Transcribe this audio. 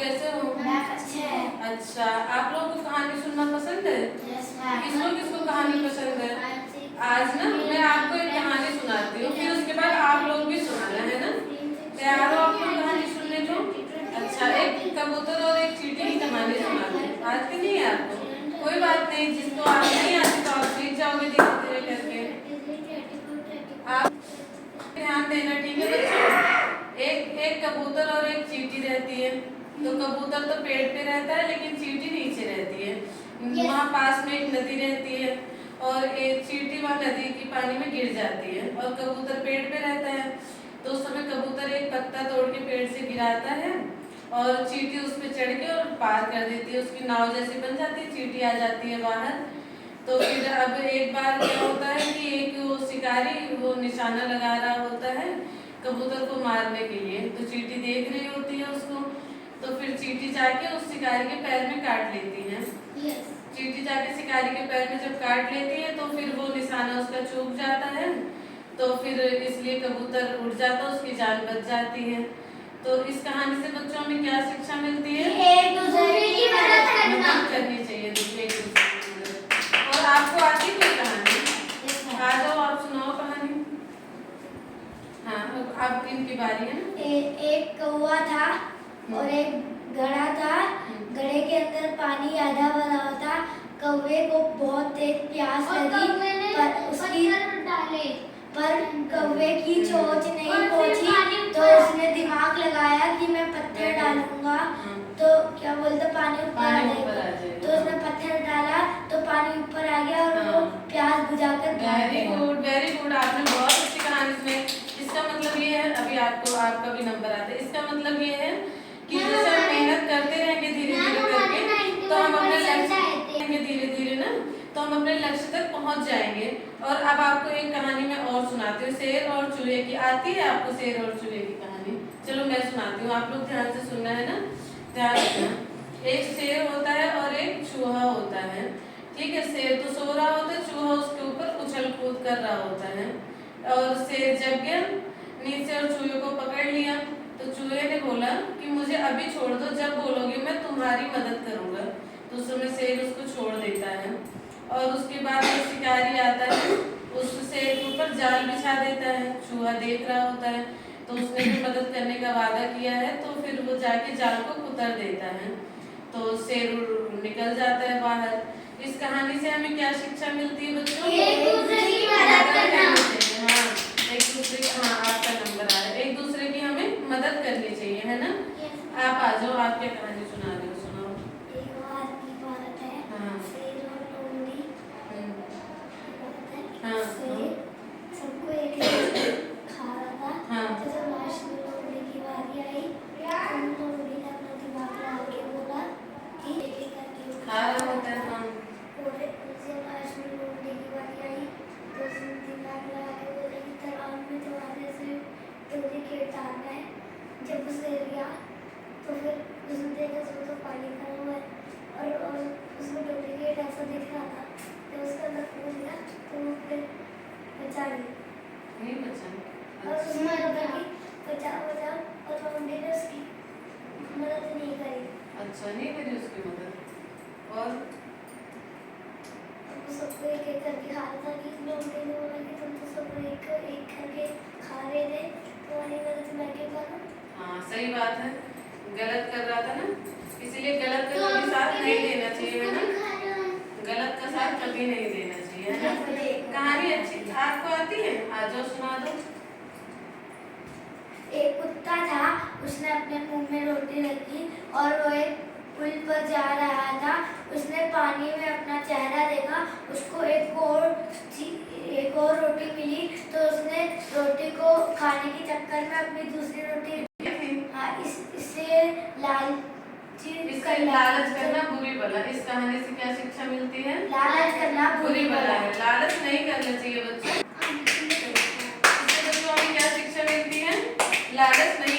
कैसे हो? अच्छा, आप लोगों को कहानी सुनना पसंद है? किसको किसको कहानी पसंद है? आज ना मैं आपको एक कहानी सुनाती हूँ, फिर उसके बाद आप लोग भी सुनाना है ना। तैयार हो आप लोग कहानी सुनने को? अच्छा, एक कबूतर और एक चींटी की कहानी सुनाती हूँ। आती नहीं है आपको? कोई बात नहीं, जिसको आप नहीं आती तो आप सीख जाओगे धीरे धीरे करके। आप ध्यान देना, ठीक है बच्चों। एक कबूतर और एक चींटी रहती है। तो कबूतर तो पेड़ पे रहता है लेकिन चींटी नीचे रहती है। वहाँ पास में एक नदी रहती है और एक चींटी वहाँ नदी की पानी में गिर जाती है और कबूतर पेड़ पे रहता है। तो उस समय कबूतर एक पत्ता तोड़ के पेड़ से गिराता है और चींटी उस पर चढ़ के और पार कर देती है, उसकी नाव जैसी बन जाती है, चींटी आ जाती है बाहर। तो फिर अब एक बार क्या होता है कि एक वो शिकारी वो निशाना लगा रहा होता है कबूतर को मारने के लिए, तो चींटी देख रही होती है उसको। तो फिर चींटी जाके उस शिकारी के पैर में काट लेती है। चींटी जाके शिकारी के पैर में जब काट लेती है तो फिर वो निशाना उसका चूक जाता है, तो फिर इसलिए कबूतर उड़ जाता है, उसकी जान बच जाती है। तो इस कहानी से बच्चों में क्या शिक्षा मिलती है? एक दूसरे की मदद करना करनी चाहिए, दूसरे एक दूसरे की मदद। और आपको आती कोई कहानी? आ जाओ, आप सुनाओ कहानी। हाँ, अब इनकी बारी है ना। एक कौवा था और एक घड़ा था। घड़े के अंदर पानी आधा भरा हुआ था। कौवे को बहुत तेज प्यास लगी पर कौवे की चोंच नहीं पहुंची, तो उसने दिमाग लगाया कि मैं पत्थर डालूंगा तो क्या बोलते पानी ऊपर आ जाएगा। तो उसने पत्थर डाला तो पानी ऊपर आ गया और वो प्यास बुझाकर वेरी गुड, वेरी गुड। आपने बहुत अच्छी कहानी सुनाई। इसका मतलब ये है, अभी आपको आपका भी नंबर आता है। इसका मतलब ये है कि जैसे हम मेहनत करते रहेंगे धीरे धीरे करके, तो हम अपने लक्ष्य धीरे धीरे ना, तो हम अपने लक्ष्य तक पहुंच जाएंगे। और अब आपको एक कहानी मैं और सुनाती हूँ, शेर और चूहे की। आती है आपको शेर और चूहे की कहानी? चलो मैं सुनाती हूँ, आप लोग ध्यान से सुनना है ना, ध्यान रखना। एक शेर होता है और एक चूहा होता है, ठीक है। शेर तो सो रहा होता है, चूहा उसके ऊपर उछल कूद कर रहा होता है। और शेर जग गया नीचे और चूहे को पकड़ लिया। तो चूहे ने बोला कि मुझे अभी छोड़ दो, जब बोलोगे मैं तुम्हारी मदद करूंगा। तो उस समय शेर उसको छोड़ देता है और उसके बाद जो शिकारी आता है उस शेर के ऊपर जाल बिछा देता है। चूहा देख रहा होता है, तो उसने भी मदद करने का वादा किया है, तो फिर वो जाके जाल को कुतर देता है। तो शेर निकल जाता है बाहर। इस कहानी से हमें क्या शिक्षा मिलती है बच्चों? एक दूसरे की मदद करना। हाँ, एक दूसरे की, हाँ आपका नंबर आ रहा है। एक दूसरे की हमें मदद करनी चाहिए, है ना। आप आ जाओ, आप क्या कहानी सुना रहे हो, सुनाओ। एक बार की बात है, शेर और लोमड़ी। हाँ, शेर सबको एक खा रहा था। तो जब लास्ट में लोमड़ी की बारी आई तो लोमड़ी ने अपना दिमाग लगा के बोला कि एक एक करके खा रहा होता है। हाँ, और जब लास्ट में लोमड़ी की बारी आई तो उसने दिमाग लगा के बोला कि तालाब में तुम्हारे से डोरी खेत डालना है। जब उसे गया तो फिर उसने देखा उसमें तो पानी भरा हुआ है और उसमें डोरी खेत ऐसा दिख रहा था। जब उसका अंदर कूद गया तो वो फिर बचा नहीं बचा। और उसने बोला कि बचाओ बचाओ, और लोमड़ी ने उसकी मदद नहीं करी। अच्छा, नहीं करी उसकी मदद। और वो सबको एक एक करके खा रहा था कि लोमड़ी ने बोला कि तुम तो सब एक एक करके खा रहे थे, तुम्हारी मदद मैं क्यों करूं? हाँ, सही बात है, गलत कर रहा था ना, इसीलिए गलत का कभी साथ नहीं देना चाहिए, है ना। गलत का साथ कभी नहीं देना चाहिए, है ना। कहानी अच्छी आपको आती है? आ जाओ सुना दो। एक कुत्ता था, उसने अपने मुंह में रोटी रखी और वो एक पुल पर जा रहा था। उसने पानी में अपना चेहरा देखा, उसको एक और रोटी मिली, तो उसने रोटी को खाने के चक्कर में अपनी दूसरी रोटी इससे लालच करना बुरी बला। इस कहानी से क्या शिक्षा मिलती है? लालच करना बुरी बला है, लालच नहीं करना चाहिए बच्चों। इससे बच्चों हमें क्या शिक्षा मिलती है? लालच नहीं